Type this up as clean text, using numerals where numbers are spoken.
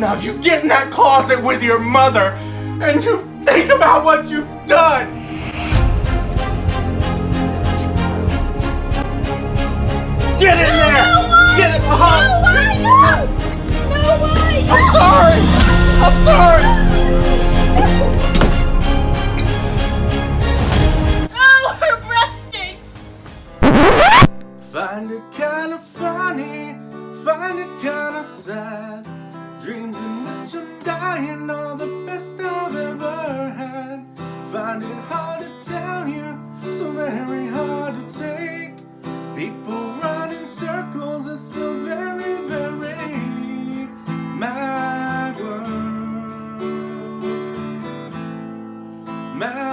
Now you get in that closet with your mother and you think about what you've done. Get in there! Get in the hall! No way! No! No way! I'm sorry! I'm sorry! Oh, her breath stinks! Find it kinda funny, find it kinda sad. Dreams in which I'm dying are the best I've ever had. Find it hard to tell you, so very hard to take. People run in circles, it's so very, very mad world. Mad